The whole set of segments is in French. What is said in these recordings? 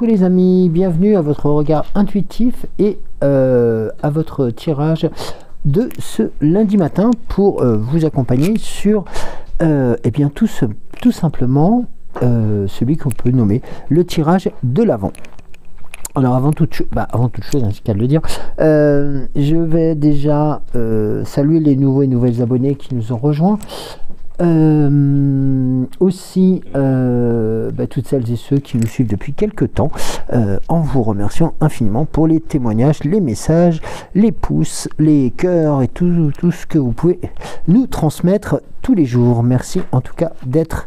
coucou les amis, bienvenue à votre regard intuitif et à votre tirage de ce lundi matin pour vous accompagner sur eh bien tout simplement celui qu'on peut nommer le tirage de l'Avent. Alors avant toute chose, hein, c'est qu'à le dire, je vais déjà saluer les nouveaux et nouvelles abonnés qui nous ont rejoints. Aussi toutes celles et ceux qui nous suivent depuis quelques temps, en vous remerciant infiniment pour les témoignages, les messages, les pouces, les cœurs et tout ce que vous pouvez nous transmettre tous les jours. Merci en tout cas d'être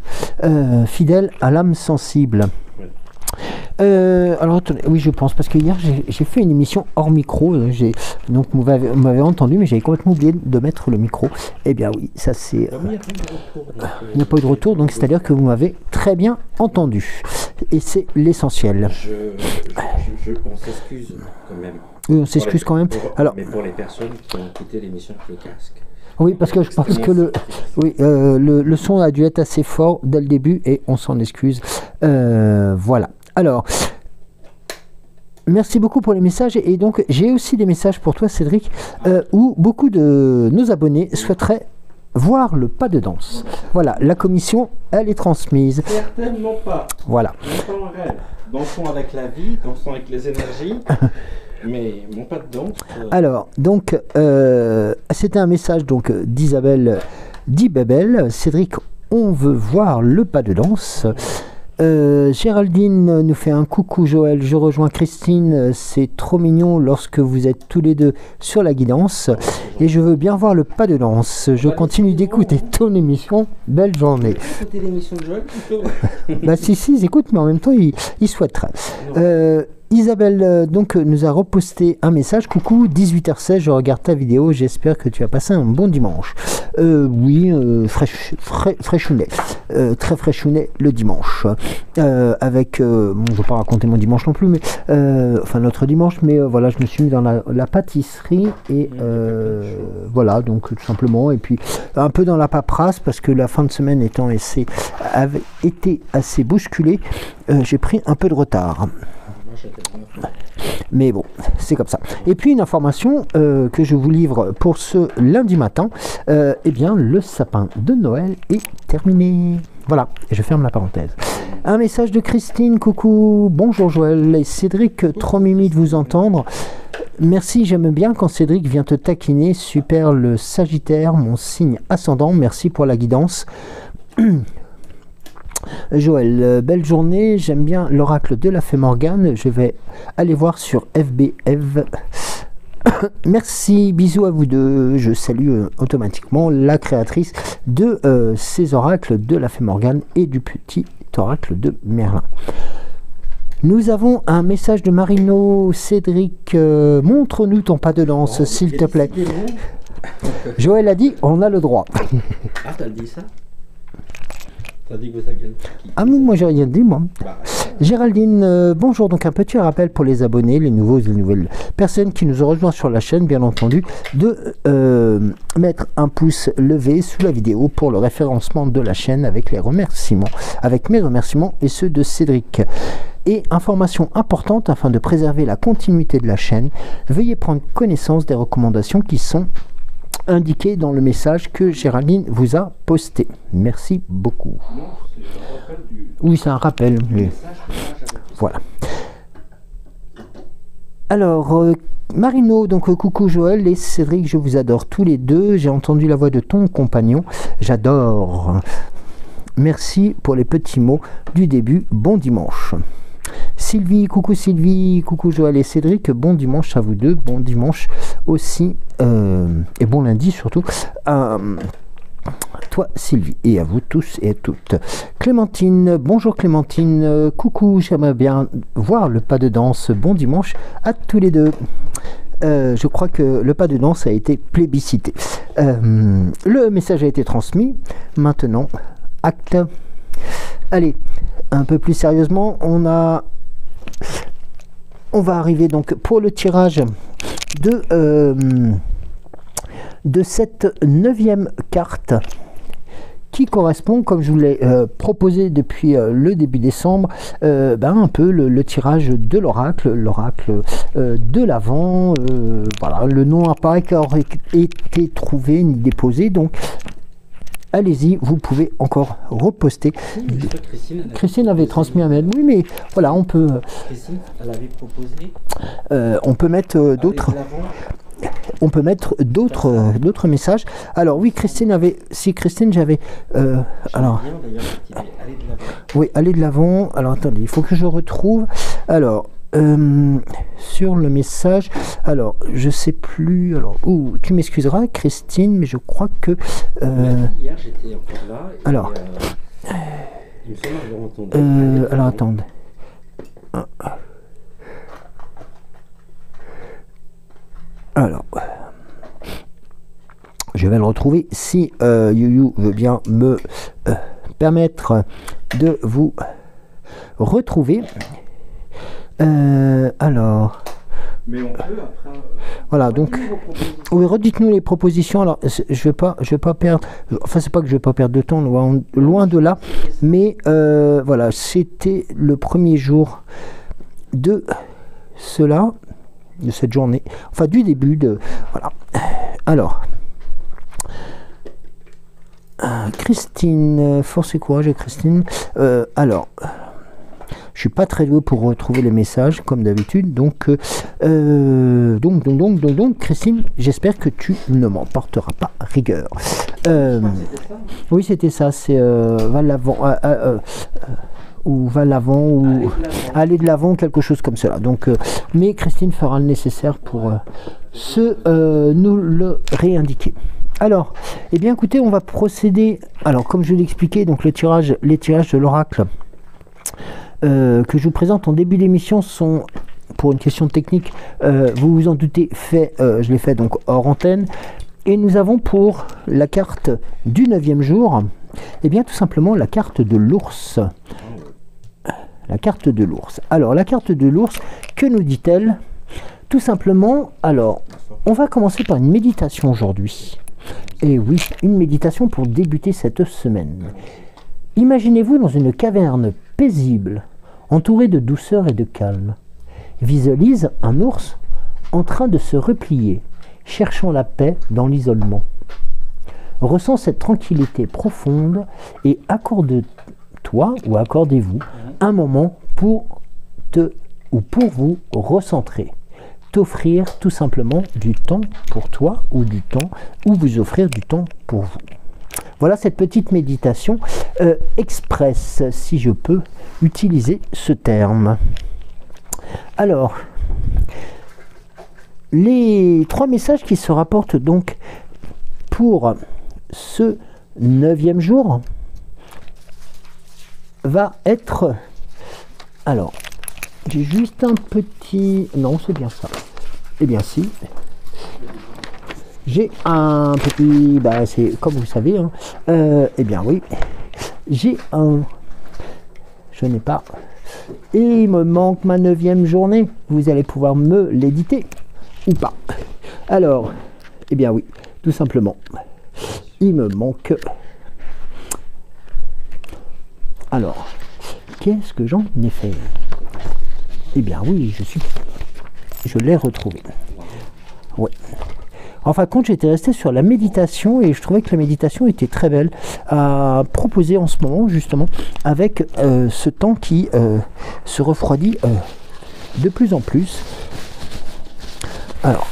fidèle à l'âme sensible. Alors attendez, oui je pense, parce que hier j'ai fait une émission hors micro, donc vous m'avez entendu mais j'avais complètement oublié de mettre le micro. Eh bien oui, ça c'est... Il n'y a pas eu de retour, donc c'est à dire que vous m'avez très bien entendu. Et c'est l'essentiel. On s'excuse quand même. Oui, on s'excuse quand même. Mais pour les personnes qui ont quitté l'émission avec le casque. Oui, parce que je pense que le son a dû être assez fort dès le début et on s'en excuse. Voilà. Alors, merci beaucoup pour les messages. Et donc, j'ai aussi des messages pour toi, Cédric, où beaucoup de nos abonnés souhaiteraient voir le pas de danse. Voilà, la commission, elle est transmise. Certainement pas. Voilà. Dansons en rêve. Dansons avec la vie, dansons avec les énergies. Mais mon pas de danse... Alors, donc, c'était un message donc d'Isabelle Dibebel. Cédric, on veut voir le pas de danse. Géraldine nous fait un coucou Joël, je rejoins Christine, c'est trop mignon lorsque vous êtes tous les deux sur la guidance et je veux bien voir le pas de danse. Je continue d'écouter ton émission, belle journée. Écoutez l'émission de Joël plutôt. Bah si, ils écoutent, mais en même temps ils souhaiteraient. Isabelle donc nous a reposté un message. Coucou, 18h16, je regarde ta vidéo, j'espère que tu as passé un bon dimanche. Oui, fraîchounet, très fraîchounet le dimanche. Avec, je ne vais pas raconter mon dimanche non plus, mais enfin notre dimanche, mais voilà, je me suis mis dans la pâtisserie et voilà, donc tout simplement, et puis un peu dans la paperasse parce que la fin de semaine avait été assez bousculée, j'ai pris un peu de retard. Mais bon, c'est comme ça. Et puis une information que je vous livre pour ce lundi matin, eh bien le sapin de Noël est terminé. Voilà, et je ferme la parenthèse. Un message de Christine, coucou, bonjour Joël et Cédric, trop mimi de vous entendre. Merci, j'aime bien quand Cédric vient te taquiner, super le Sagittaire, mon signe ascendant, merci pour la guidance. Joël, belle journée, j'aime bien l'oracle de la fée Morgane, je vais aller voir sur FBF. Merci, bisous à vous deux, je salue automatiquement la créatrice de ces oracles de la fée Morgane et du petit oracle de Merlin. Nous avons un message de Marino. Cédric, montre-nous ton pas de danse s'il te plaît. Joël a dit, on a le droit. Ah, t'as dit ça? T'as dit que vous avez... Ah mais moi j'ai rien dit moi. Géraldine, bonjour, donc un petit rappel pour les abonnés, les nouveaux et les nouvelles personnes qui nous ont rejoints sur la chaîne, bien entendu, de mettre un pouce levé sous la vidéo pour le référencement de la chaîne avec les remerciements, avec mes remerciements et ceux de Cédric. Et information importante, afin de préserver la continuité de la chaîne, veuillez prendre connaissance des recommandations qui sont indiqué dans le message que Géraldine vous a posté. Merci beaucoup. Non, c'est un rappel du... Oui, c'est un rappel. Mais... Voilà. Alors, Marino, donc coucou Joël et Cédric, je vous adore tous les deux. J'ai entendu la voix de ton compagnon. J'adore. Merci pour les petits mots du début. Bon dimanche. Sylvie, coucou Joël et Cédric, bon dimanche à vous deux, bon dimanche aussi, et bon lundi surtout, toi Sylvie, et à vous tous et à toutes. Clémentine, bonjour Clémentine, coucou, j'aimerais bien voir le pas de danse, bon dimanche à tous les deux. Je crois que le pas de danse a été plébiscité. Le message a été transmis, maintenant, acte. Allez, un peu plus sérieusement, on va arriver donc pour le tirage de cette 9e carte qui correspond, comme je vous l'ai proposé depuis le début décembre, un peu le tirage de l'oracle, de l'Avent. Voilà, le nom apparaît qui aurait été trouvé ni déposé, donc allez-y, vous pouvez encore reposter. Christine avait transmis un mail. Oui, mais voilà, on peut. Christine, elle avait proposé. On peut mettre d'autres. On peut mettre d'autres messages. Alors oui, Christine avait. Si Christine, j'avais. Alors. Oui, aller de l'avant. Alors attendez, il faut que je retrouve. Alors. Sur le message, alors je sais plus, alors tu m'excuseras Christine, mais je crois que hier j'étais encore là et alors il me semble avoir entendu alors attendez, alors je vais le retrouver si You veut bien me permettre de vous retrouver. Alors. Mais on peut après. Voilà, donc. Oui, redites-nous les propositions. Alors, je vais pas perdre. Enfin, c'est pas que je vais pas perdre de temps, loin de là. Mais voilà, c'était le premier jour de cela, de cette journée. Enfin, du début de. Voilà. Alors. Christine, force et courage, Christine. Alors. Je suis pas très doué pour retrouver les messages comme d'habitude, donc Christine, j'espère que tu ne m'en porteras pas rigueur. Oui, c'était ça, c'est va l'avant ou va l'avant ou aller de l'avant, quelque chose comme cela. Donc, mais Christine fera le nécessaire pour nous le réindiquer. Alors, eh bien, écoutez, on va procéder. Alors, comme je l'ai expliqué, donc les tirages de l'oracle. Que je vous présente en début d'émission sont, pour une question technique, vous vous en doutez, je l'ai fait donc hors antenne. Et nous avons pour la carte du 9e jour, eh bien tout simplement la carte de l'ours. La carte de l'ours. Alors la carte de l'ours, que nous dit-elle? Tout simplement, alors, on va commencer par une méditation aujourd'hui. Et oui, une méditation pour débuter cette semaine. Imaginez-vous dans une caverne paisible, entouré de douceur et de calme. Visualise un ours en train de se replier, cherchant la paix dans l'isolement. Ressens cette tranquillité profonde et accorde-toi ou accordez-vous un moment pour vous recentrer. T'offrir tout simplement du temps pour toi ou du temps ou vous offrir du temps pour vous. Voilà cette petite méditation express, si je peux utiliser ce terme. Alors, les 3 messages qui se rapportent donc pour ce 9e jour va être... Alors, j'ai juste un petit... Non, c'est bien ça. Eh bien si. J'ai un petit, c'est comme vous savez, hein. Eh bien oui, j'ai un, je n'ai pas, et il me manque ma 9e journée, vous allez pouvoir me l'éditer, ou pas. Alors, eh bien oui, tout simplement, il me manque, alors, qu'est-ce que j'en ai fait? Eh bien oui, je l'ai retrouvé, ouais. En fin de compte, j'étais resté sur la méditation et je trouvais que la méditation était très belle à proposer en ce moment, justement, avec ce temps qui se refroidit de plus en plus. Alors,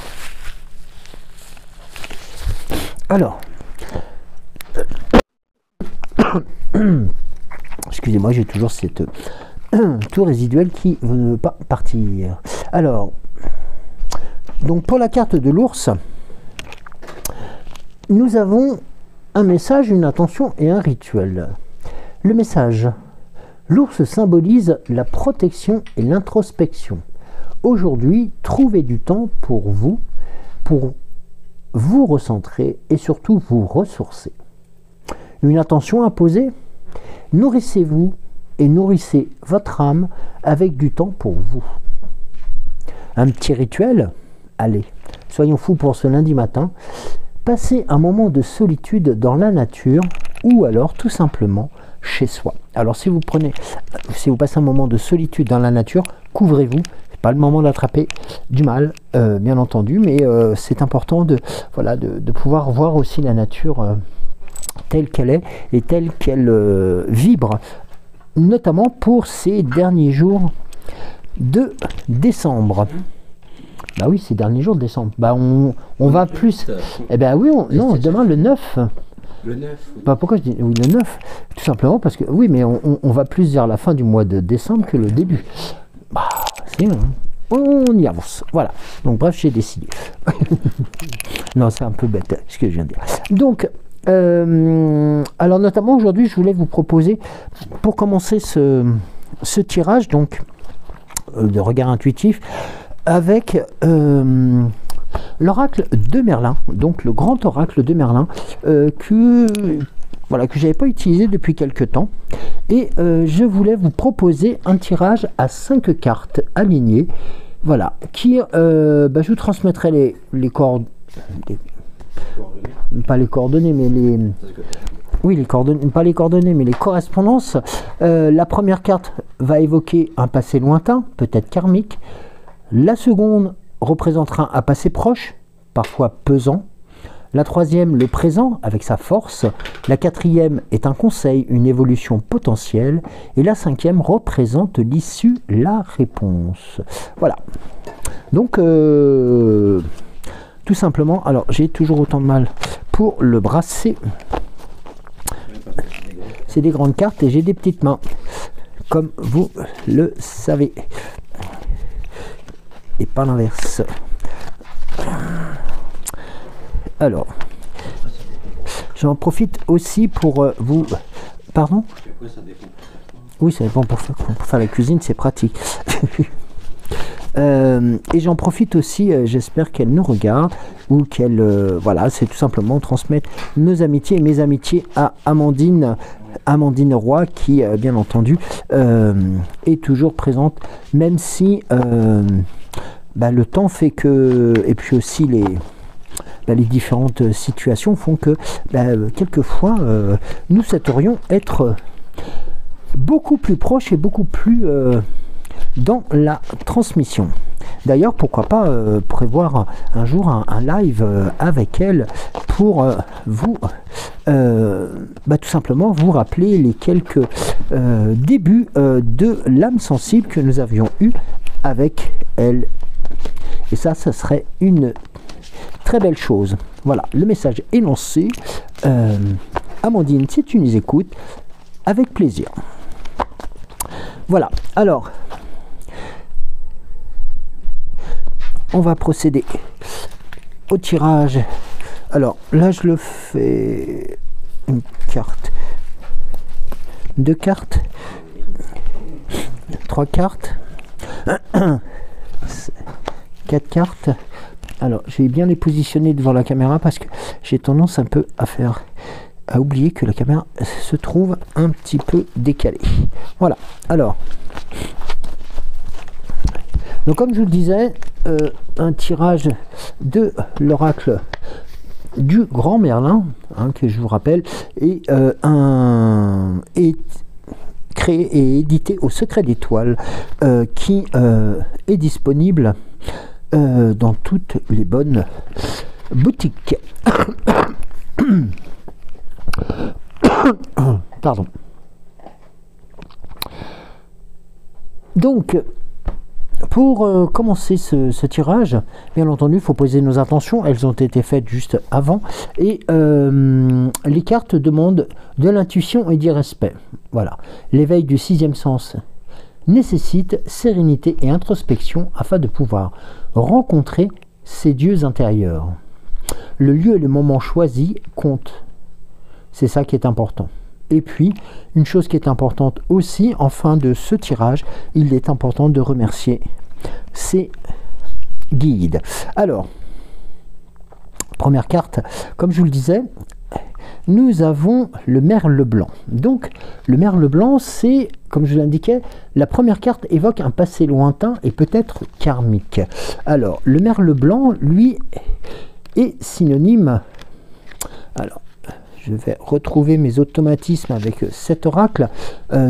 excusez-moi, j'ai toujours cette toux résiduelle qui ne veut pas partir. Alors, donc pour la carte de l'ours, nous avons un message, une intention et un rituel. Le message. L'ours symbolise la protection et l'introspection. Aujourd'hui, trouvez du temps pour vous recentrer et surtout vous ressourcer. Une intention à poser. Nourrissez-vous et nourrissez votre âme avec du temps pour vous. Un petit rituel. Allez, soyons fous pour ce lundi matin. Passez un moment de solitude dans la nature ou alors tout simplement chez soi. Alors si vous passez un moment de solitude dans la nature, couvrez-vous. C'est pas le moment d'attraper du mal, bien entendu, mais c'est important de pouvoir voir aussi la nature telle qu'elle est et telle qu'elle vibre, notamment pour ces derniers jours de décembre. Bah oui, ces derniers jours de décembre. Bah on va plus. Eh ben oui, non, demain le 9. Le 9. Oui. Bah pourquoi je dis oui, le 9? Tout simplement parce que oui, mais on va plus vers la fin du mois de décembre que le début. Bah, c'est on y avance. Voilà. Donc bref, j'ai décidé. Non, c'est un peu bête ce que je viens de dire. Donc alors notamment aujourd'hui, je voulais vous proposer, pour commencer ce tirage, donc de regard intuitif, avec l'oracle de Merlin, donc le grand oracle de Merlin, que j'avais pas utilisé depuis quelques temps, et je voulais vous proposer un tirage à 5 cartes alignées, voilà, qui je vous transmettrai les coordonnées, pas les coordonnées, mais les coordonnées, pas les coordonnées, mais les correspondances. La première carte va évoquer un passé lointain, peut-être karmique. La seconde représentera un passé proche, parfois pesant. La troisième, le présent, avec sa force. La quatrième est un conseil, une évolution potentielle. Et la cinquième représente l'issue, la réponse. Voilà. Donc, tout simplement, alors j'ai toujours autant de mal pour le brasser. C'est des grandes cartes et j'ai des petites mains, comme vous le savez. Et pas l'inverse. Alors, j'en profite aussi pour vous... Pardon? Oui, ça dépend pour faire la cuisine, c'est pratique. Et j'en profite aussi, j'espère qu'elle nous regarde, ou qu'elle... c'est tout simplement transmettre nos amitiés et mes amitiés à Amandine Roy, qui, bien entendu, est toujours présente, même si... le temps fait que, et puis aussi les différentes situations font que quelquefois nous souhaiterions être beaucoup plus proches et beaucoup plus dans la transmission. D'ailleurs, pourquoi pas prévoir un jour un live avec elle pour vous tout simplement vous rappeler les quelques débuts de l'âme sensible que nous avions eu avec elle. Et ça serait une très belle chose. Voilà, le message est lancé. Amandine, si tu nous écoutes, avec plaisir. Voilà, alors, on va procéder au tirage. Alors, là, je le fais une carte, 2 cartes, 3 cartes, 4 cartes. Alors, je vais bien les positionner devant la caméra parce que j'ai tendance un peu à oublier que la caméra se trouve un petit peu décalée. Voilà. Alors, donc comme je vous le disais, un tirage de l'oracle du Grand Merlin, que je vous rappelle, est créé et édité au Secret d'Étoile, qui est disponible dans toutes les bonnes boutiques. Pardon. Donc, pour commencer ce tirage, bien entendu, il faut poser nos intentions. Elles ont été faites juste avant. Et les cartes demandent de l'intuition et du respect. Voilà. L'éveil du 6e sens nécessite sérénité et introspection afin de pouvoir rencontrer ses dieux intérieurs. Le lieu et le moment choisi comptent. C'est ça qui est important. Et puis, une chose qui est importante aussi, en fin de ce tirage, il est important de remercier ses guides. Alors, première carte, comme je vous le disais, nous avons le merle blanc. Donc, le merle blanc, c'est, comme je l'indiquais, la première carte évoque un passé lointain et peut-être karmique. Alors, le merle blanc, lui, est synonyme... Alors, je vais retrouver mes automatismes avec cet oracle.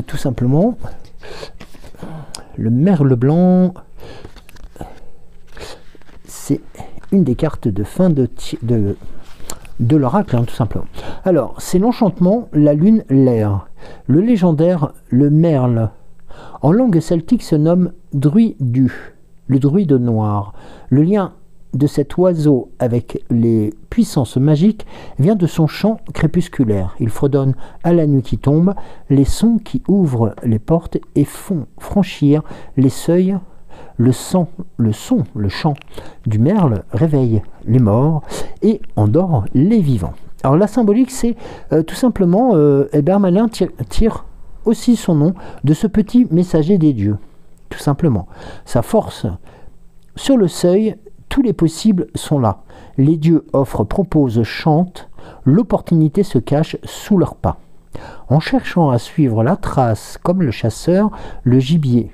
Tout simplement, le merle blanc, c'est une des cartes de fin de l'oracle, hein, tout simplement. Alors, c'est l'enchantement, la lune, l'air. Le légendaire, le merle, en langue celtique se nomme druidu, le druide noir. Le lien de cet oiseau avec les puissances magiques vient de son chant crépusculaire. Il fredonne à la nuit qui tombe les sons qui ouvrent les portes et font franchir les seuils. Le chant du merle réveille les morts et endort les vivants. Alors la symbolique, c'est tout simplement, Merlin tire aussi son nom de ce petit messager des dieux, tout simplement. Sa force, sur le seuil, tous les possibles sont là. Les dieux offrent, proposent, chantent, l'opportunité se cache sous leurs pas. En cherchant à suivre la trace, comme le chasseur, le gibier,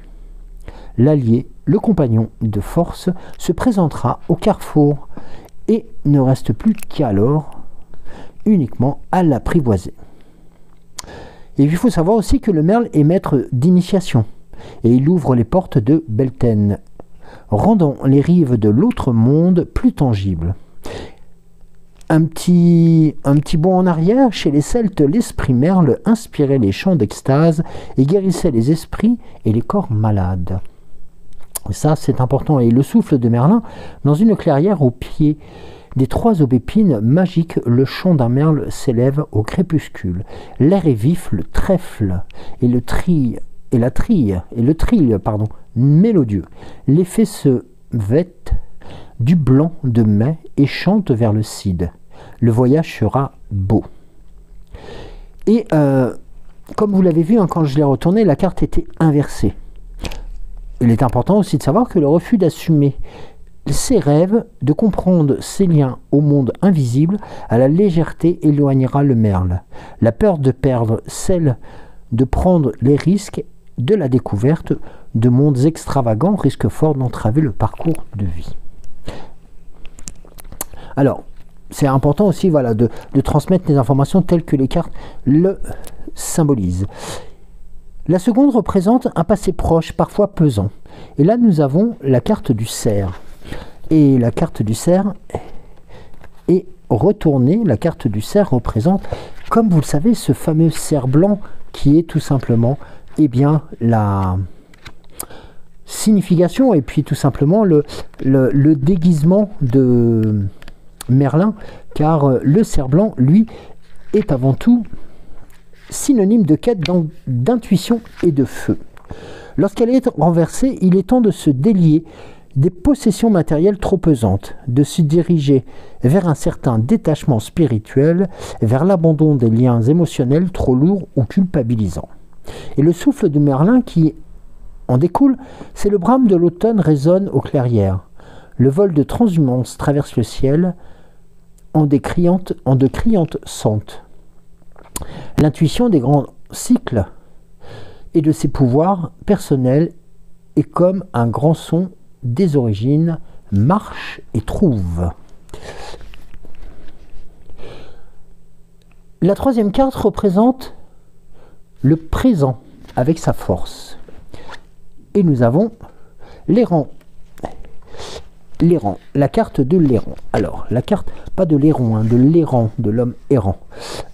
l'allié, le compagnon de force se présentera au carrefour et ne reste plus qu'alors uniquement à l'apprivoiser. Et il faut savoir aussi que le merle est maître d'initiation et il ouvre les portes de Beltane, rendant les rives de l'autre monde plus tangibles. Un petit bond en arrière, chez les Celtes, l'esprit merle inspirait les chants d'extase et guérissait les esprits et les corps malades. Ça, c'est important. Et le souffle de Merlin, dans une clairière au pied des 3 aubépines magiques, le chant d'un merle s'élève au crépuscule. L'air est vif, le trèfle et le trille, mélodieux. Les fées se vêtent du blanc de mai et chantent vers le cid. Le voyage sera beau. Et comme vous l'avez vu, hein, quand je l'ai retourné, la carte était inversée. Il est important aussi de savoir que le refus d'assumer ses rêves, de comprendre ses liens au monde invisible, à la légèreté éloignera le merle. La peur de perdre, celle de prendre les risques de la découverte de mondes extravagants, risque fort d'entraver le parcours de vie. Alors, c'est important aussi, voilà, de transmettre les informations telles que les cartes le symbolisent. La seconde représente un passé proche, parfois pesant. Et là, nous avons la carte du cerf. Et la carte du cerf est retournée. La carte du cerf représente, comme vous le savez, ce fameux cerf blanc qui est tout simplement, eh bien, la signification et puis tout simplement le déguisement de Merlin, car le cerf blanc, lui, est avant tout synonyme de quête d'intuition et de feu. Lorsqu'elle est renversée, il est temps de se délier des possessions matérielles trop pesantes, de se diriger vers un certain détachement spirituel, vers l'abandon des liens émotionnels trop lourds ou culpabilisants. Et le souffle de Merlin qui en découle, c'est le brame de l'automne résonne aux clairières. Le vol de transhumance traverse le ciel en de criantes sentes. L'intuition des grands cycles et de ses pouvoirs personnels est comme un grand son des origines, marche et trouve. La troisième carte représente le présent avec sa force. Et nous avons l'errant. L'errant, la carte de l'errant. Alors, la carte, pas de l'errant, hein, de l'errant, de l'homme errant.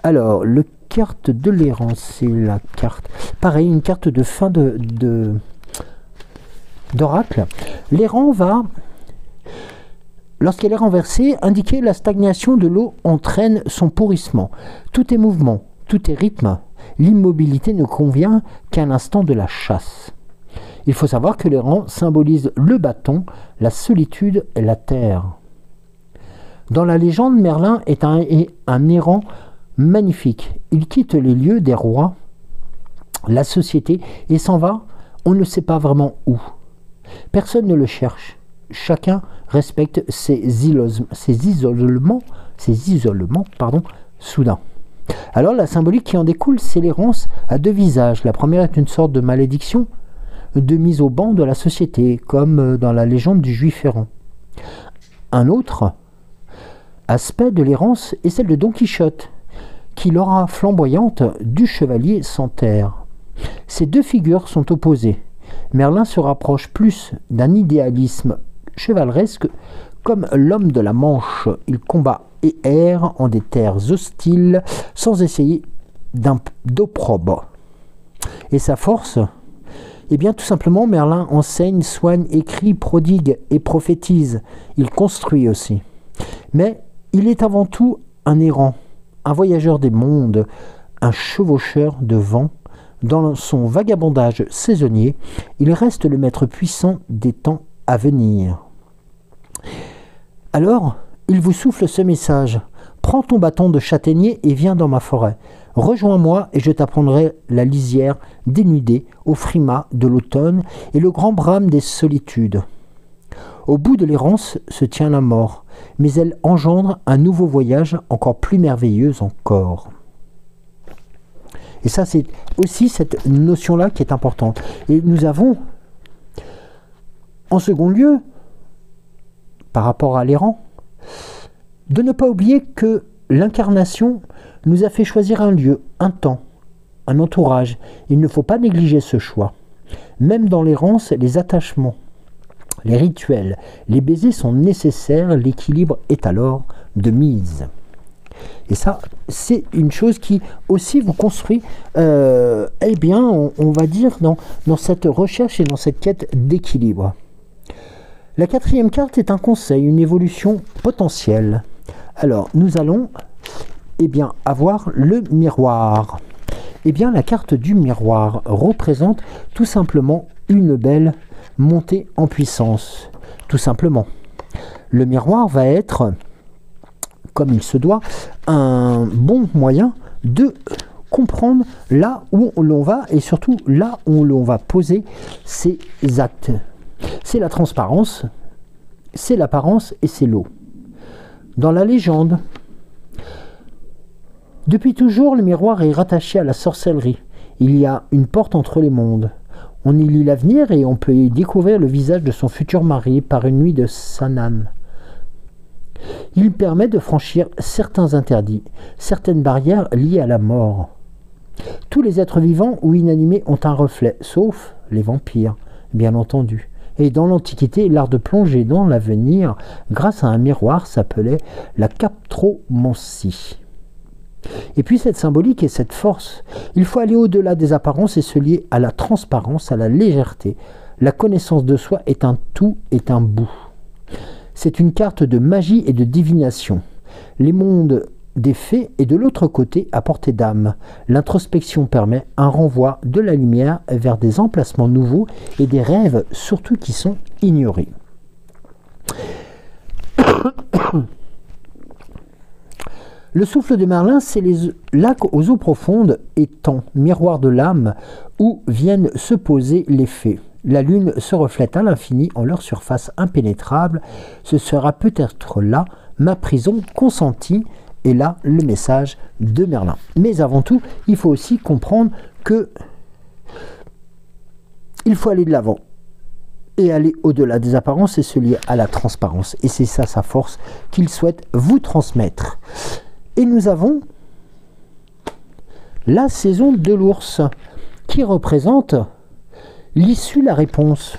Alors, le carte de l'errant, c'est la carte, pareil, une carte de fin d'oracle. L'errant va, lorsqu'elle est renversée, indiquer la stagnation de l'eau entraîne son pourrissement. Tout est mouvement, tout est rythme. L'immobilité ne convient qu'à l'instant de la chasse. Il faut savoir que l'errant symbolise le bâton, la solitude et la terre. Dans la légende, Merlin est un errant magnifique. Il quitte les lieux des rois, la société, et s'en va, on ne sait pas vraiment où. Personne ne le cherche. Chacun respecte ses isolements soudains. Alors la symbolique qui en découle, c'est l'errance à 2 visages. La première est une sorte de malédiction, de mise au banc de la société, comme dans la légende du juif errant. Un autre aspect de l'errance est celle de Don Quichotte, qui l'aura flamboyante du chevalier sans terre. Ces deux figures sont opposées. Merlin se rapproche plus d'un idéalisme chevaleresque comme l'homme de la Manche. Il combat et erre en des terres hostiles sans essayer d'opprobre. Et sa force ? Eh bien, tout simplement, Merlin enseigne, soigne, écrit, prodigue et prophétise. Il construit aussi. Mais il est avant tout un errant, un voyageur des mondes, un chevaucheur de vent. Dans son vagabondage saisonnier, il reste le maître puissant des temps à venir. Alors, il vous souffle ce message. Prends ton bâton de châtaignier et viens dans ma forêt. Rejoins-moi et je t'apprendrai la lisière dénudée au frimas de l'automne et le grand brame des solitudes. Au bout de l'errance se tient la mort, mais elle engendre un nouveau voyage encore plus merveilleux encore. Et ça, c'est aussi cette notion-là qui est importante. Et nous avons, en second lieu, par rapport à l'errant, de ne pas oublier que l'incarnation nous a fait choisir un lieu, un temps, un entourage. Il ne faut pas négliger ce choix. Même dans l'errance, les attachements, les rituels, les baisers sont nécessaires, l'équilibre est alors de mise. Et ça, c'est une chose qui aussi vous construit, eh bien, on va dire, dans cette recherche et dans cette quête d'équilibre. La quatrième carte est un conseil, une évolution potentielle. Alors, nous allons, eh bien, avoir le miroir. Eh bien, la carte du miroir représente tout simplement une belle montée en puissance. Tout simplement. Le miroir va être, comme il se doit, un bon moyen de comprendre là où l'on va et surtout là où l'on va poser ses actes. C'est la transparence, c'est l'apparence et c'est l'eau. Dans la légende, depuis toujours, le miroir est rattaché à la sorcellerie. Il y a une porte entre les mondes. On y lit l'avenir et on peut y découvrir le visage de son futur mari par une nuit de Sanam. Il permet de franchir certains interdits, certaines barrières liées à la mort. Tous les êtres vivants ou inanimés ont un reflet, sauf les vampires, bien entendu. Et dans l'Antiquité, l'art de plonger dans l'avenir, grâce à un miroir, s'appelait la captromancie. Et puis cette symbolique et cette force, il faut aller au-delà des apparences et se lier à la transparence, à la légèreté. La connaissance de soi est un tout, est un bout. C'est une carte de magie et de divination. Les mondes des fées et de l'autre côté à portée d'âme. L'introspection permet un renvoi de la lumière vers des emplacements nouveaux et des rêves surtout qui sont ignorés. Le souffle de Merlin, c'est les lacs aux eaux profondes, étangs, miroirs de l'âme, où viennent se poser les fées. La lune se reflète à l'infini en leur surface impénétrable. Ce sera peut-être là ma prison consentie. Et là, le message de Merlin. Mais avant tout, il faut aussi comprendre que il faut aller de l'avant et aller au-delà des apparences et se lier à la transparence. Et c'est ça sa force qu'il souhaite vous transmettre. Et nous avons la saison de l'ours qui représente l'issue, la réponse.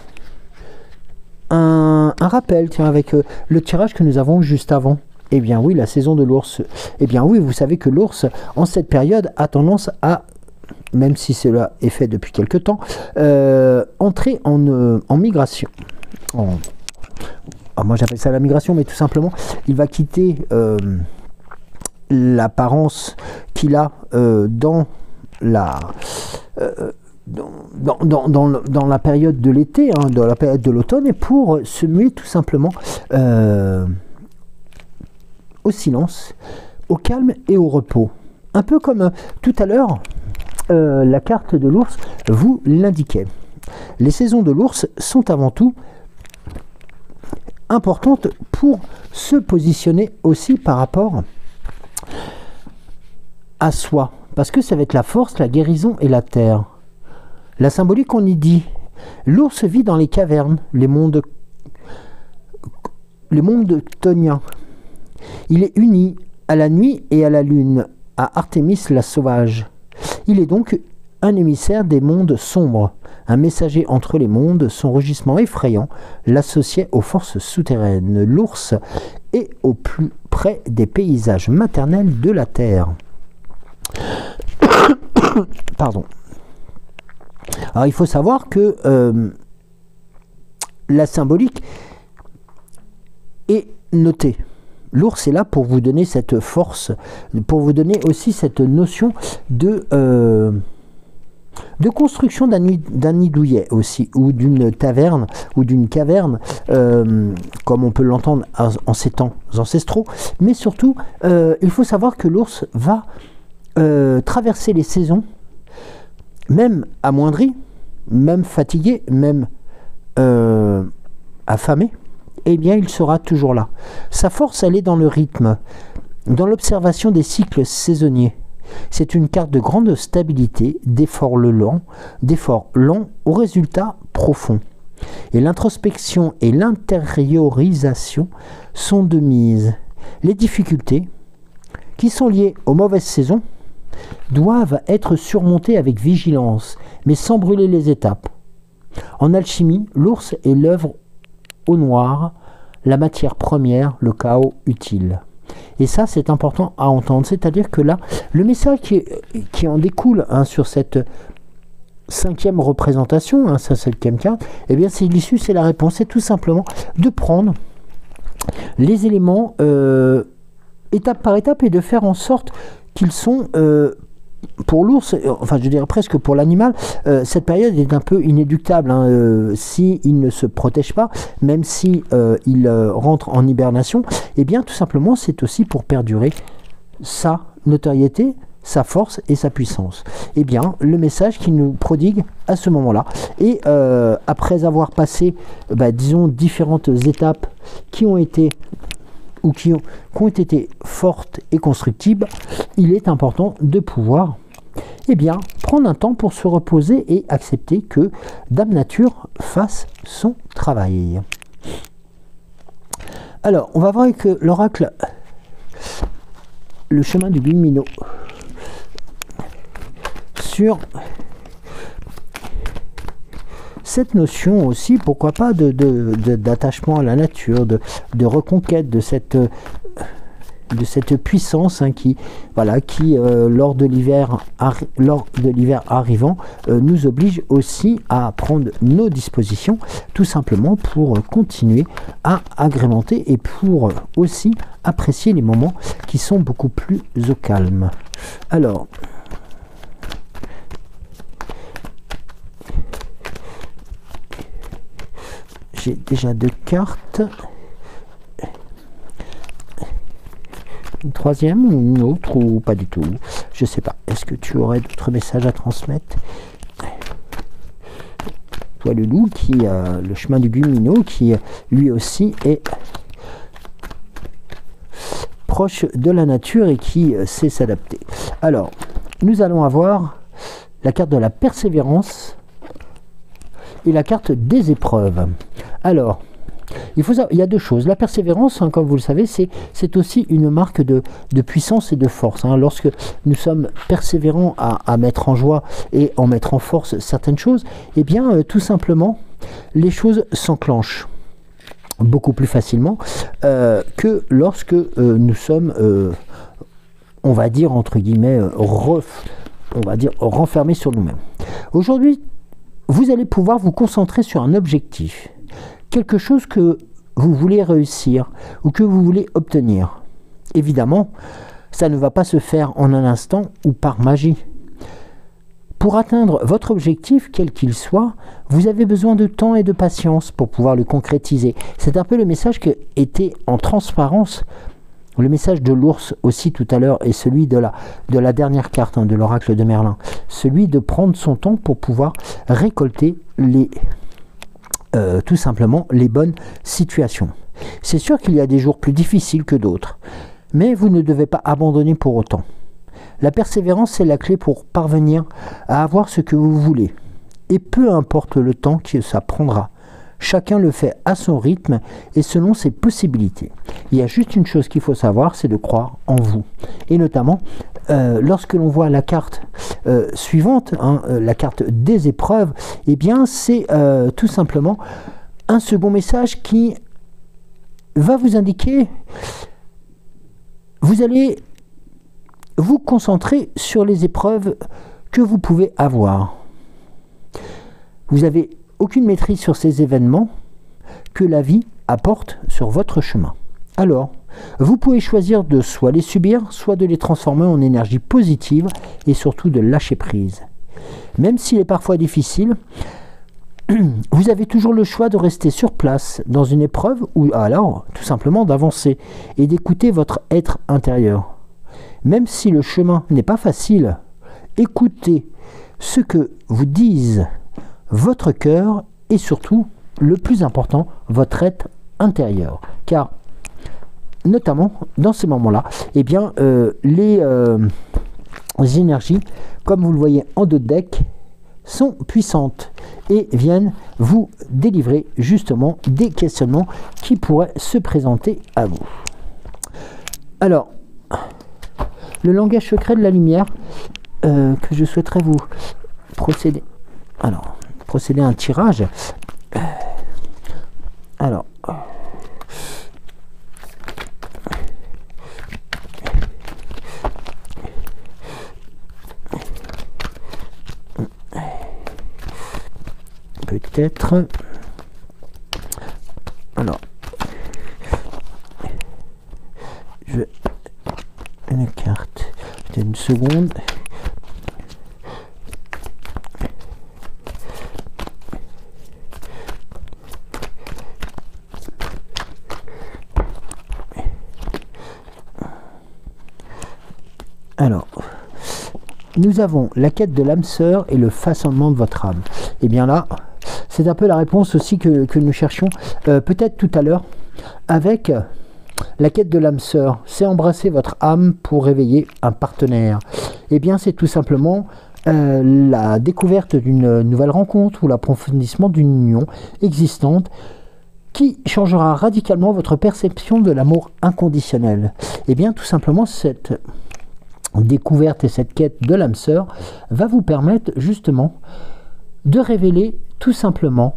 Un rappel, tiens, avec le tirage que nous avons juste avant. Eh bien oui, la saison de l'ours. Eh bien oui, vous savez que l'ours, en cette période, a tendance à, même si cela est fait depuis quelque temps, entrer en migration. Moi j'appelle ça la migration, mais tout simplement, il va quitter l'apparence qu'il a dans la période de l'été, dans la période de l'automne, et pour se muer tout simplement au silence, au calme et au repos. Un peu comme tout à l'heure, la carte de l'ours vous l'indiquait. Les saisons de l'ours sont avant tout importantes pour se positionner aussi par rapport à soi. Parce que ça va être la force, la guérison et la terre. La symbolique, on y dit, l'ours vit dans les cavernes, les mondes toniens. Il est uni à la nuit et à la lune, à Artémis la sauvage. Il est donc un émissaire des mondes sombres, un messager entre les mondes. Son rugissement effrayant l'associait aux forces souterraines. L'ours est au plus près des paysages maternels de la Terre. Pardon. Alors il faut savoir que la symbolique est notée. L'ours est là pour vous donner cette force, pour vous donner aussi cette notion de construction d'un nid douillet aussi, ou d'une taverne, ou d'une caverne, comme on peut l'entendre en ces temps ancestraux. Mais surtout, il faut savoir que l'ours va traverser les saisons, même amoindri, même fatigué, même affamé, eh bien il sera toujours là. Sa force, elle est dans le rythme, dans l'observation des cycles saisonniers. C'est une carte de grande stabilité, d'efforts lents au résultat profond. Et l'introspection et l'intériorisation sont de mise. Les difficultés, qui sont liées aux mauvaises saisons, doivent être surmontées avec vigilance, mais sans brûler les étapes. En alchimie, l'ours est l'œuvre au noir, la matière première, le chaos utile. Et ça, c'est important à entendre. C'est-à-dire que là, le message qui en découle sur cette 5e représentation, sa 7e carte, eh bien, c'est l'issue, c'est la réponse. C'est tout simplement de prendre les éléments étape par étape et de faire en sorte qu'ils sont... pour l'ours, enfin je dirais presque pour l'animal, cette période est un peu inéluctable s'il ne se protège pas, même si il rentre en hibernation, et bien tout simplement c'est aussi pour perdurer sa notoriété, sa force et sa puissance. Et bien le message qu'il nous prodigue à ce moment-là, et après avoir passé, disons, différentes étapes qui ont été fortes et constructibles, il est important de pouvoir prendre un temps pour se reposer et accepter que Dame Nature fasse son travail. Alors, on va voir avec l'oracle le chemin du Gulmino sur cette notion aussi, pourquoi pas, d'attachement à la nature, de reconquête de cette puissance qui lors de l'hiver arrivant, nous oblige aussi à prendre nos dispositions, tout simplement pour continuer à agrémenter et pour aussi apprécier les moments qui sont beaucoup plus au calme. Alors, j'ai déjà 2 cartes. Une 3e ou une autre ou pas du tout, je sais pas. Est-ce que tu aurais d'autres messages à transmettre? Toi le loup, le chemin du Gulmino, qui lui aussi est proche de la nature et qui sait s'adapter. Alors, nous allons avoir la carte de la persévérance et la carte des épreuves. Alors, il y a 2 choses. La persévérance, comme vous le savez, c'est aussi une marque de puissance et de force. Lorsque nous sommes persévérants à mettre en joie et en mettre en force certaines choses, eh bien, tout simplement, les choses s'enclenchent beaucoup plus facilement que lorsque nous sommes, on va dire, entre guillemets, renfermés sur nous-mêmes. Aujourd'hui, vous allez pouvoir vous concentrer sur un objectif, quelque chose que vous voulez réussir ou que vous voulez obtenir. Évidemment, ça ne va pas se faire en un instant ou par magie. Pour atteindre votre objectif, quel qu'il soit, vous avez besoin de temps et de patience pour pouvoir le concrétiser. C'est un peu le message qui était en transparence, le message de l'ours aussi tout à l'heure, et celui de la dernière carte de l'oracle de Merlin. Celui de prendre son temps pour pouvoir récolter tout simplement les bonnes situations. C'est sûr qu'il y a des jours plus difficiles que d'autres, mais vous ne devez pas abandonner pour autant. La persévérance, c'est la clé pour parvenir à avoir ce que vous voulez. Et peu importe le temps que ça prendra, chacun le fait à son rythme et selon ses possibilités. Il y a juste une chose qu'il faut savoir, c'est de croire en vous. Et notamment, lorsque l'on voit la carte suivante, hein, la carte des épreuves, eh bien c'est tout simplement un second message qui va vous indiquer, vous allez vous concentrer sur les épreuves que vous pouvez avoir. Vous n'avez aucune maîtrise sur ces événements que la vie apporte sur votre chemin. Alors, vous pouvez choisir de soit les subir, soit de les transformer en énergie positive et surtout de lâcher prise. Même s'il est parfois difficile, vous avez toujours le choix de rester sur place dans une épreuve ou alors tout simplement d'avancer et d'écouter votre être intérieur. Même si le chemin n'est pas facile, écoutez ce que vous disent votre cœur et surtout, le plus important, votre être intérieur. Car, notamment, dans ces moments-là, eh bien, les énergies, comme vous le voyez en dos de deck, sont puissantes et viennent vous délivrer justement des questionnements qui pourraient se présenter à vous. Alors, le langage secret de la lumière que je souhaiterais vous procéder. Alors, procéder à un tirage. Alors, peut-être. Alors, je une carte. Peut-être une seconde. Alors, nous avons la quête de l'âme sœur et le façonnement de votre âme. Et bien là, c'est un peu la réponse aussi que nous cherchions peut-être tout à l'heure avec la quête de l'âme sœur. C'est embrasser votre âme pour réveiller un partenaire. Et bien c'est tout simplement la découverte d'une nouvelle rencontre ou l'approfondissement d'une union existante qui changera radicalement votre perception de l'amour inconditionnel. Et bien tout simplement cette découverte et cette quête de l'âme sœur va vous permettre justement de révéler tout simplement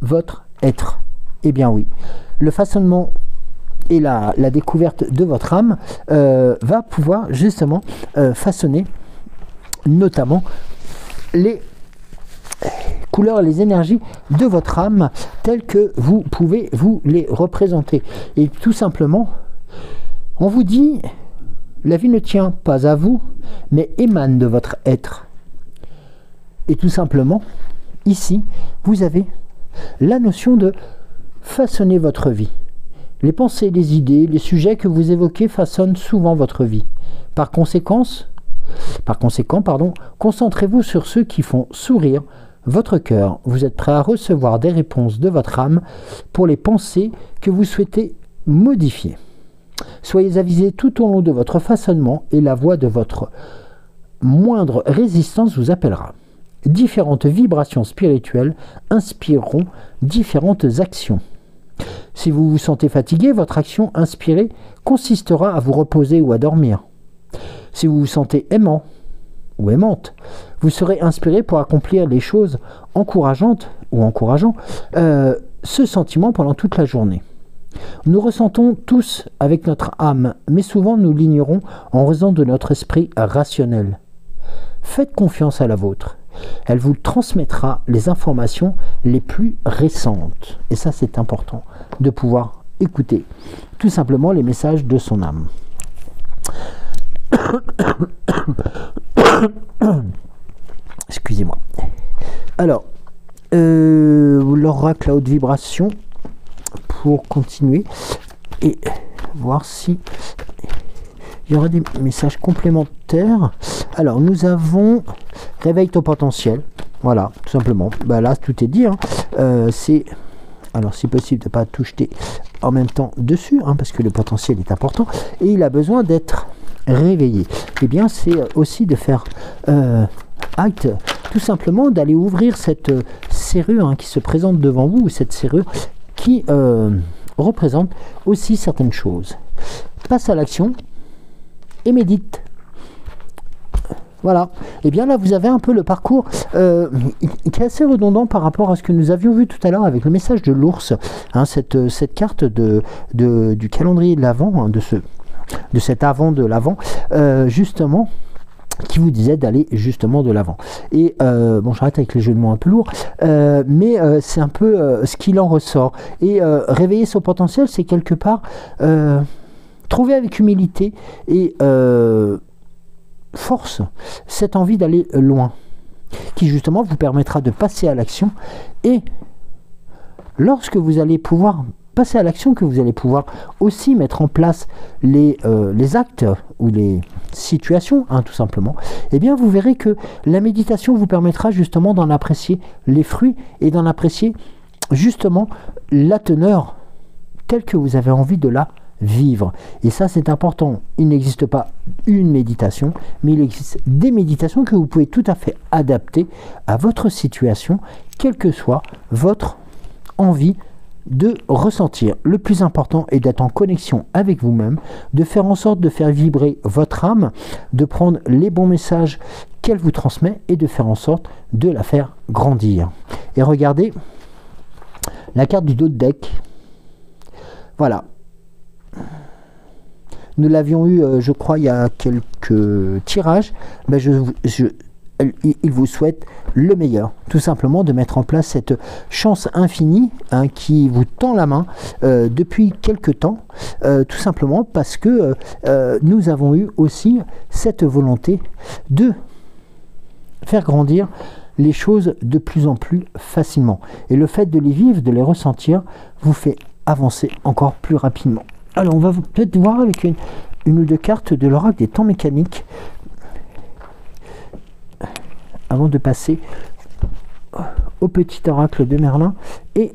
votre être. Eh bien oui, le façonnement et la découverte de votre âme va pouvoir justement façonner notamment les couleurs et les énergies de votre âme telles que vous pouvez vous les représenter. Et tout simplement, on vous dit, la vie ne tient pas à vous, mais émane de votre être. Et tout simplement, ici, vous avez la notion de façonner votre vie. Les pensées, les idées, les sujets que vous évoquez façonnent souvent votre vie. Par conséquent, concentrez-vous sur ceux qui font sourire votre cœur. Vous êtes prêt à recevoir des réponses de votre âme pour les pensées que vous souhaitez modifier. Soyez avisés tout au long de votre façonnement et la voix de votre moindre résistance vous appellera. Différentes vibrations spirituelles inspireront différentes actions. Si vous vous sentez fatigué, votre action inspirée consistera à vous reposer ou à dormir. Si vous vous sentez aimant ou aimante, vous serez inspiré pour accomplir les choses encourageantes ou encourageant ce sentiment pendant toute la journée. Nous ressentons tous avec notre âme, mais souvent nous l'ignorons en raison de notre esprit rationnel. Faites confiance à la vôtre. Elle vous transmettra les informations les plus récentes. Et ça, c'est important de pouvoir écouter tout simplement les messages de son âme. Excusez-moi. Alors, l'oracle à haute vibration, pour continuer et voir si il y aura des messages complémentaires. Alors, nous avons réveille ton potentiel. Voilà, tout simplement. Bah là, tout est dit. Hein. C'est alors, si possible, de ne pas tout jeter en même temps dessus, hein, parce que le potentiel est important et il a besoin d'être réveillé. Et bien, c'est aussi de faire acte, tout simplement, d'aller ouvrir cette serrure hein, qui se présente devant vous, ou cette serrure qui représente aussi certaines choses. Passe à l'action et médite. Voilà. Et bien là, vous avez un peu le parcours qui est assez redondant par rapport à ce que nous avions vu tout à l'heure avec le message de l'ours. Hein, cette carte du calendrier de l'Avent, hein, de cet Avent de l'Avent, justement, qui vous disait d'aller justement de l'avant. Et bon, j'arrête avec les jeux de mots un peu lourds, mais c'est un peu ce qu'il en ressort. Et réveiller son potentiel, c'est quelque part trouver avec humilité et force cette envie d'aller loin, qui justement vous permettra de passer à l'action. Et lorsque vous allez pouvoir passer à l'action, que vous allez pouvoir aussi mettre en place les actes ou les situations, hein, tout simplement, eh bien vous verrez que la méditation vous permettra justement d'en apprécier les fruits et d'en apprécier justement la teneur telle que vous avez envie de la vivre. Et ça, c'est important. Il n'existe pas une méditation, mais il existe des méditations que vous pouvez tout à fait adapter à votre situation, quelle que soit votre envie de ressentir. Le plus important est d'être en connexion avec vous-même, de faire en sorte de faire vibrer votre âme, de prendre les bons messages qu'elle vous transmet et de faire en sorte de la faire grandir. Et regardez la carte du dos de deck. Voilà. Nous l'avions eu, je crois, il y a quelques tirages. Ben il vous souhaite le meilleur, tout simplement de mettre en place cette chance infinie, hein, qui vous tend la main depuis quelque temps, tout simplement parce que nous avons eu aussi cette volonté de faire grandir les choses de plus en plus facilement. Et le fait de les vivre, de les ressentir, vous fait avancer encore plus rapidement. Alors on va peut-être voir avec une ou deux cartes de l'oracle des temps mécaniques avant de passer au petit oracle de Merlin et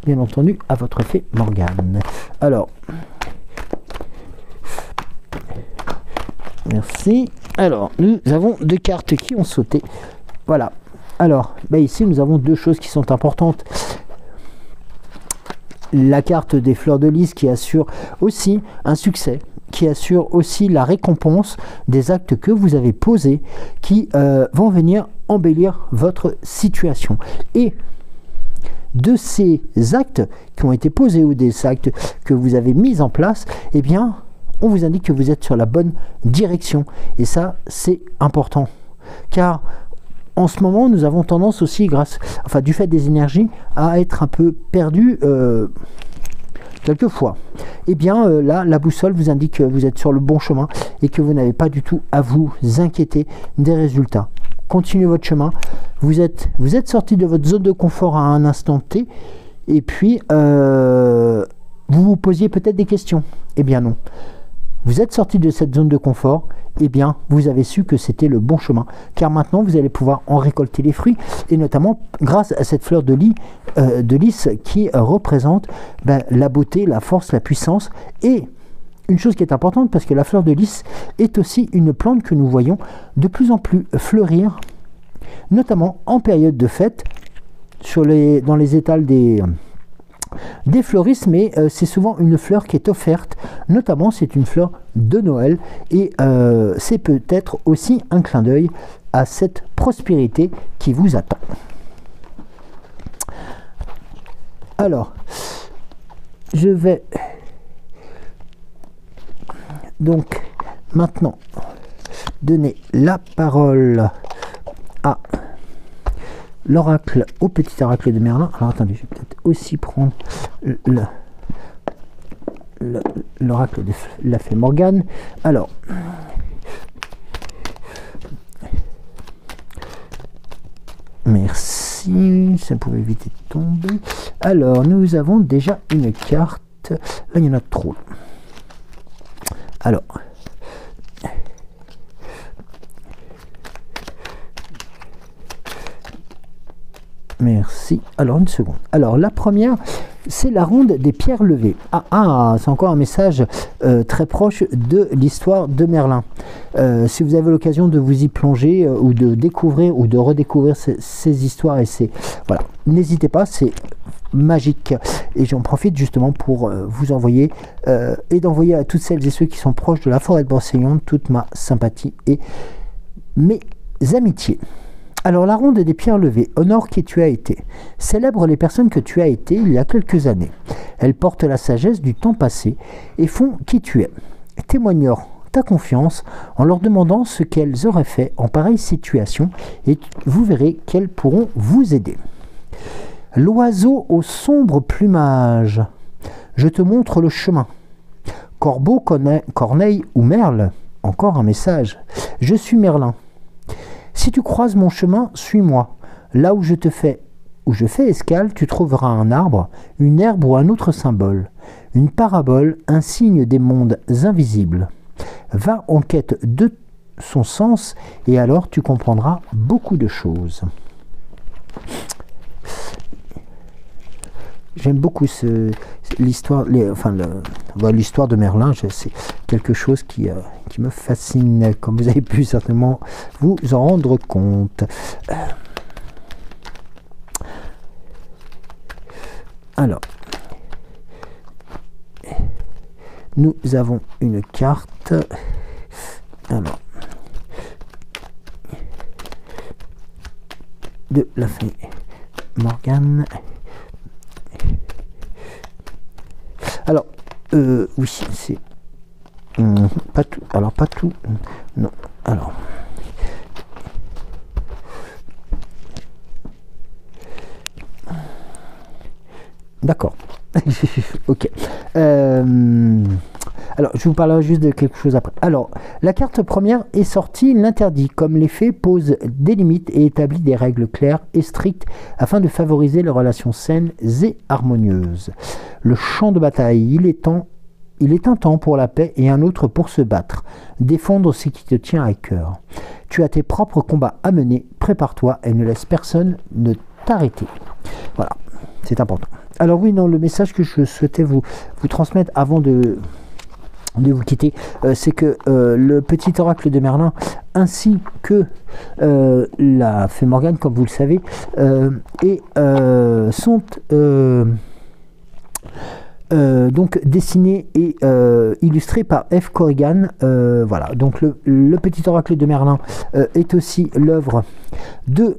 bien entendu à votre fée Morgane. Alors, merci. Alors, nous avons deux cartes qui ont sauté. Voilà. Alors, ici nous avons deux choses qui sont importantes. La carte des fleurs de lys qui assure aussi un succès, qui assure aussi la récompense des actes que vous avez posés, qui vont venir embellir votre situation. Et de ces actes qui ont été posés ou des actes que vous avez mis en place, eh bien, on vous indique que vous êtes sur la bonne direction. Et ça, c'est important. Car en ce moment, nous avons tendance aussi, du fait des énergies, à être un peu perdus quelquefois. Eh bien, là, la boussole vous indique que vous êtes sur le bon chemin et que vous n'avez pas du tout à vous inquiéter des résultats. Continuez votre chemin. Vous êtes sorti de votre zone de confort à un instant T, et puis vous vous posiez peut-être des questions. Eh bien non. Vous êtes sorti de cette zone de confort, eh bien, vous avez su que c'était le bon chemin. Car maintenant, vous allez pouvoir en récolter les fruits, et notamment grâce à cette fleur de lys qui représente la beauté, la force, la puissance. Et une chose qui est importante, parce que la fleur de lys est aussi une plante que nous voyons de plus en plus fleurir, notamment en période de fête, dans les étals des fleuristes, mais c'est souvent une fleur qui est offerte, notamment c'est une fleur de Noël, et c'est peut-être aussi un clin d'œil à cette prospérité qui vous attend. Alors, je vais donc maintenant donner la parole à l'oracle, au petit oracle de Merlin. Alors attendez, je vais peut-être aussi prendre l'oracle de la fée Morgane. Alors, merci, ça pouvait éviter de tomber. Alors, nous avons déjà une carte. Là, il y en a trop. Alors, merci. Alors, une seconde. Alors, la première, c'est la ronde des pierres levées. C'est encore un message très proche de l'histoire de Merlin. Si vous avez l'occasion de vous y plonger ou de découvrir ou de redécouvrir ces histoires, voilà, n'hésitez pas, c'est magique. Et j'en profite justement pour vous envoyer et d'envoyer à toutes celles et ceux qui sont proches de la forêt de Brocéliande toute ma sympathie et Mes amitiés. Alors la ronde des pierres levées honore qui tu as été. Célèbre les personnes que tu as été il y a quelques années. Elles portent la sagesse du temps passé et font qui tu es. Témoignent ta confiance en leur demandant ce qu'elles auraient fait en pareille situation et vous verrez qu'elles pourront vous aider. L'oiseau au sombre plumage. Je te montre le chemin. Corbeau, corneille ou merle. Encore un message. Je suis Merlin. Si tu croises mon chemin, suis-moi. Là où je fais escale, tu trouveras un arbre, une herbe ou un autre symbole. Une parabole, un signe des mondes invisibles. Va en quête de son sens et alors tu comprendras beaucoup de choses. J'aime beaucoup l'histoire de Merlin. C'est quelque chose qui me fascine, comme vous avez pu certainement vous en rendre compte. Alors, nous avons une carte. Alors, de la fée Morgane. Alors, oui, c'est pas tout. Alors, pas tout. Non. Alors. D'accord. Ok. Alors, je vous parlerai juste de quelque chose après. Alors, la carte première est sortie l'interdit, comme les fées pose des limites et établit des règles claires et strictes afin de favoriser les relations saines et harmonieuses. Le champ de bataille, il est un temps pour la paix et un autre pour se battre, défendre ce qui te tient à cœur. Tu as tes propres combats à mener, prépare-toi et ne laisse personne ne t'arrêter. Voilà, c'est important. Alors oui, non, le message que je souhaitais vous transmettre avant de vous quitter, c'est que le petit oracle de Merlin ainsi que la fée Morgane, comme vous le savez, sont donc dessinés et illustrés par F. Corrigan. Voilà, donc le petit oracle de Merlin est aussi l'œuvre de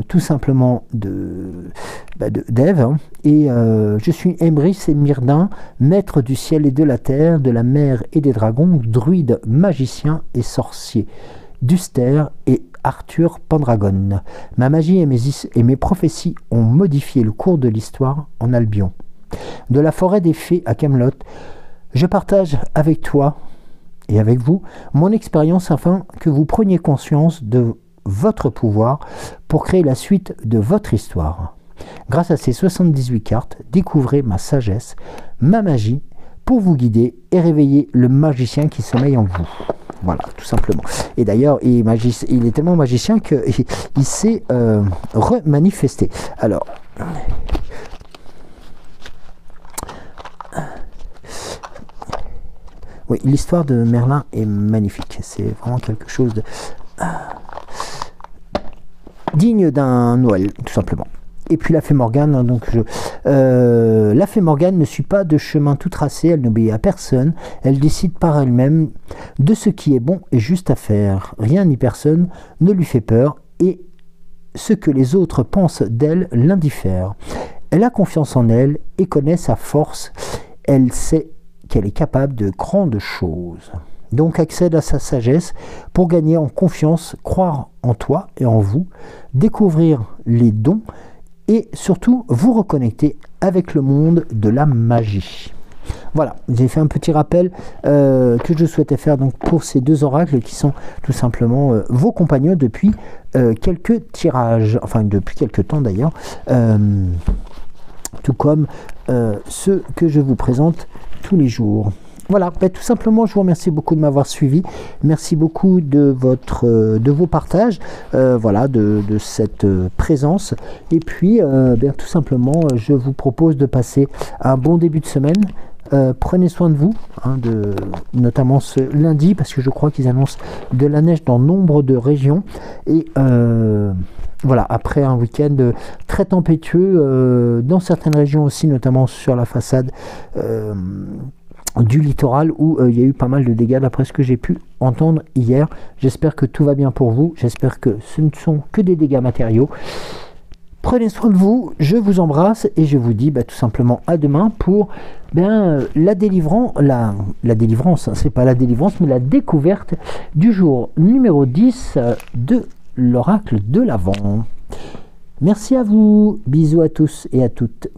tout simplement d'Ève, hein. Et je suis Emrys et Myrdin, maître du ciel et de la terre, de la mer et des dragons, druide, magicien et sorcier, d'Uster et Arthur Pendragon. Ma magie et mes prophéties ont modifié le cours de l'histoire en Albion. De la forêt des fées à Camelot, je partage avec toi et avec vous mon expérience afin que vous preniez conscience de votre pouvoir pour créer la suite de votre histoire. Grâce à ces 78 cartes, découvrez ma sagesse, ma magie, pour vous guider et réveiller le magicien qui sommeille en vous. Voilà, tout simplement. Et d'ailleurs, il est tellement magicien qu'il s'est remanifesté. Alors... oui, l'histoire de Merlin est magnifique. C'est vraiment quelque chose de digne d'un Noël, tout simplement. Et puis la fée Morgane, donc la fée Morgane ne suit pas de chemin tout tracé, elle n'obéit à personne, elle décide par elle-même de ce qui est bon et juste à faire. Rien ni personne ne lui fait peur et ce que les autres pensent d'elle l'indiffère. Elle a confiance en elle et connaît sa force. Elle sait qu'elle est capable de grandes choses. Donc accède à sa sagesse pour gagner en confiance, croire en toi et en vous, découvrir les dons et surtout vous reconnecter avec le monde de la magie. Voilà, j'ai fait un petit rappel que je souhaitais faire donc pour ces deux oracles qui sont tout simplement vos compagnons depuis quelques tirages, enfin depuis quelques temps d'ailleurs, tout comme ceux que je vous présente tous les jours. Voilà, tout simplement, je vous remercie beaucoup de m'avoir suivi. Merci beaucoup de vos partages, voilà, de cette présence. Et puis, tout simplement, je vous propose de passer un bon début de semaine. Prenez soin de vous, hein, notamment ce lundi, parce que je crois qu'ils annoncent de la neige dans nombre de régions. Et voilà, après un week-end très tempétueux, dans certaines régions aussi, notamment sur la façade du littoral où il y a eu pas mal de dégâts d'après ce que j'ai pu entendre hier. J'espère que tout va bien pour vous. J'espère que ce ne sont que des dégâts matériaux. Prenez soin de vous, je vous embrasse et je vous dis tout simplement à demain pour la délivrance, c'est pas la délivrance, mais la découverte du jour numéro 10 de l'oracle de l'Avent. Merci à vous, bisous à tous et à toutes.